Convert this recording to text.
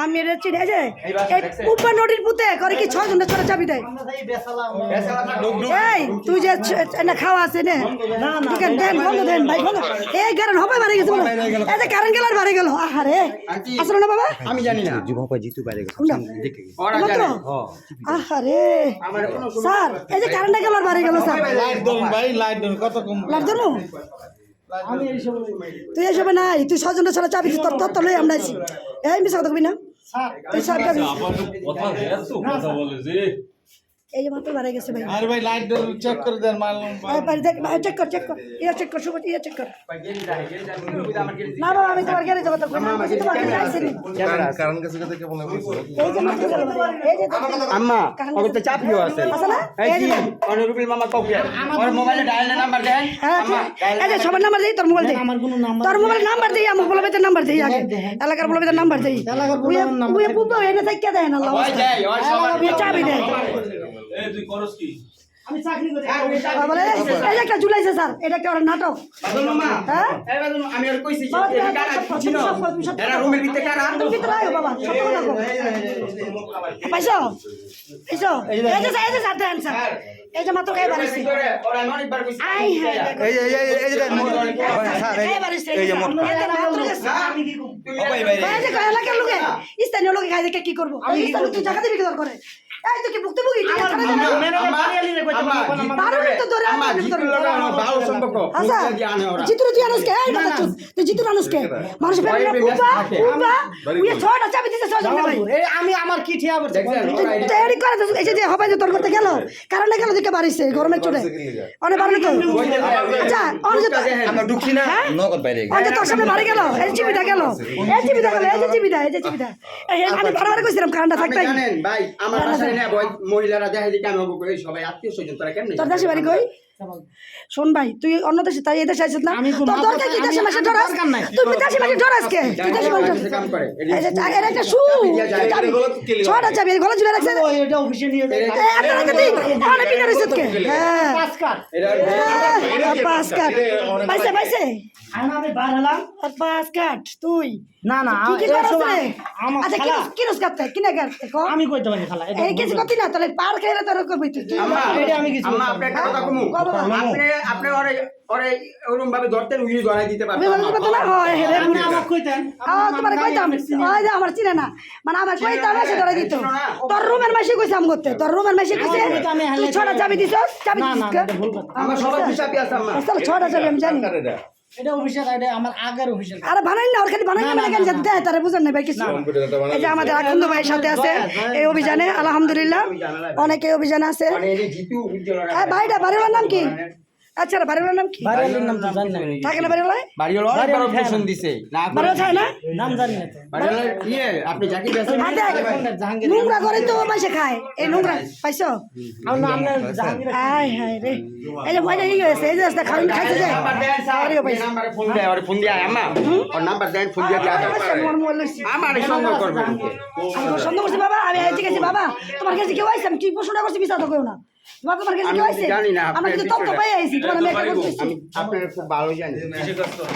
আমি এটা চিনে যে উপর নদীর পুঁতে করে কি 6 ঘন্টা চলে চাবি দেয়। এই তুই যে না খাওয়া আছে না দেন বন্ধ দেন ভাই বন্ধ। এই কারণ হবে বাড়ি গেছে এই যে কারেন্ট গেলার বাড়ি গেল। আহারে আসলে না বাবা আমি জানি না জিতু বাড়ি গেছে আহারে স্যার এই যে কারেন্ট গেলার বাড়ি গেল স্যার। লাইট ধরুন ভাই, লাইট ধরুন, কত কম লাইট ধরুন। তুই এসব নাই, তুই 6 ঘন্টা ছাড়া চাবি তোর তোর তলে আমরা আছি। এই মিশা কথা কবি না তুই সব এই যে মাত্র বাড়ি গেছে ভাই। আরে ভাই লাইট ধরুন, চেক করে দেন মাল ভাই দেখ চেক কর ইয়া চেক কর শুভ ইয়া চেক কর। না বাবা আমি তোমার গ্যারেজে কথা কই না, আমি তোমার গ্যারেজে আইছি কারণ কাছে কথা কেমন লাগে এই যে মাত্র গেল এই যে আম্মা ওকে তো চাপিও আছে এই কি অনুরূপীর মামা কাউকে ওর মোবাইলে ডায়াল নাম্বার দেন আম্মা এই যে সবার নাম্বার দেই তোর মোবাইল দে আমার কোনো নাম্বার তোর মোবাইল নাম্বার দেই আমার বলবেদের নাম্বার দেই আগে এলাকার বলবেদের নাম্বার দেই উই বুবা এনে থাকি দেন আল্লাহ ওই যাই ওই সবার চাবি দেন। এই তুই করস কি? আমি চাকরি করি বলে এই একটা ঝুলাইছে স্যার এটা একটা নাটক মামা হ্যাঁ এই বাদু আমি আর কইছি যে এই কারা ছিল এরা রুমের ভিতরে কারা তুমি ভিতরে আয় বাবা সব কথা কও পয়সা পয়সা এই যে স্যার দেন স্যার এই যে মাত্র গায়ে বাড়িছে ওরা অনেকবার কইছি আই হ্যাঁ এই যে স্যার এই যে মোট আমি কি করব এই যে এলাকার লোকে স্থানীয় লোকে খাই দেখে কি করব আমি স্থানীয় তুই জায়গা দিবি কি দরকার করে এই তো কি ভুক্তভোগী কি জিতুর তুই আনস কে এই না তুই জিতুর আনস কে মানুষ বেরে পুপা উই ছয়টা চাবি দিতে ছয়জন ভাই এই আমি আমার কি ঠিয়া বলতে তৈরি করে এই যে হবে যে তোর করতে গেল কারণে গেল দিকে বাড়িছে গরমের চোটে অনেক বাড়ি তো আচ্ছা অনেক তো আমরা ঢুকছি না নগদ বাইরে অনেক তোর সামনে বাড়ি গেল এই চিবিটা গেল এই চিবিটা গেল এই যে চিবিটা এই আমি বারবার কইছিলাম কারণটা থাকতাই জানেন ভাই আমার বাসায় না বয় মহিলারা দেখা যায় কেন কই সবাই আত্মীয় স্বজন তারা কেমনে তোর দেশে বাড়ি কই শোন ভাই তুই অন্য দেশে তাই এই দেশে আছিস না তোর দরকার কি দেশে মাসে ডরাস তুই দেশে মাসে ডরাস কে তুই দেশে মাসে কাম করে এই যে এর একটা শু ছড়া চাবি গলা ঝুলে রাখছে এটা অফিসে নিয়ে যাই এত রাখতে তুই অনেক বিনা রইছিস কে হ্যাঁ পাঁচ কাট পাঁচ কাট পাইছে আমি বার হলাম আর 5 কাট তুই না না কি কি করছ রে আমার আচ্ছা খালা কি রস কাটতে কিনা কাটতে কো আমি কইতে পারি খালা এটা এই কিছু করতি না তাহলে পার খাইলে তোর করবি তুই আম্মা এটা আমি কিছু আম্মা আপনি একটা কথা কমু আপনি ওরে ওরম ভাবে ধরতেন উনি ধরাই দিতে পারতেন আপনি আমাকে কইতেন তোমার কইতাম ওই যে আমার চিনে না মানে আমার কইতাম সে ধরে দিত তোর রুমের মাসি কইছে আম করতে তোর রুমের মাসি কইছে তুই ছটা চাবি দিছস চাবি দিছস ভুল কথা আমার সবার হিসাবই আছে আম্মা আসলে ছটা চাবি আমি জানি এটা অফিসে এটা আমার আগের অফিসে আরে বানাই না ওর খালি বানাই না কেন যে দেয় তারে বুঝেন না ভাই কিছু এই যে আমাদের আখন্দ ভাইয়ের সাথে আছে এই অভিযানে আলহামদুলিল্লাহ অনেকে অভিযান আছে এই জিতু উজ্জ্বল ভাইটা বাড়িওয়ালার নাম কি আচ্ছা বাড়িওয়ালার নাম কি বাড়ির নাম তো জানি না থাকে না বাড়িওয়ালায় বাড়িওয়ালা অনেকবার অপশন দিছে না বাড়িওয়ালা থাকে না নাম জানি না তো বাড়িওয়ালা আপনি জাকির বেসন জাহাঙ্গীর নোংরা করে তো মাসে খায় এই নোংরা পাইছো আপনার জাহাঙ্গীর আয় হায় রে এই যে মজা এই হয়েছে এই যে রাস্তা খাই খাইছে যে নাম্বার দেন স্যার নাম্বারে ফোন দেয় ওরে ফোন দিয়া আম্মা ওর নাম্বার দেন ফোন দিয়া দিয়া আমার মোবাইল লইছি আমার সঙ্গ করবেন আমি সন্দেহ করছি বাবা আমি ঠিক আছে বাবা তোমার কাছে কেউ আইছে আমি কি প্রশ্নটা করছি বিশ্বাস তো করো না বাবা তোমার কাছে কেউ আইছে জানি না আমার কাছে তথ্য পাই আইছি তোমার আমি একটা করতেছি আমি আপনার খুব ভালো জানি কিসে কাজ করো?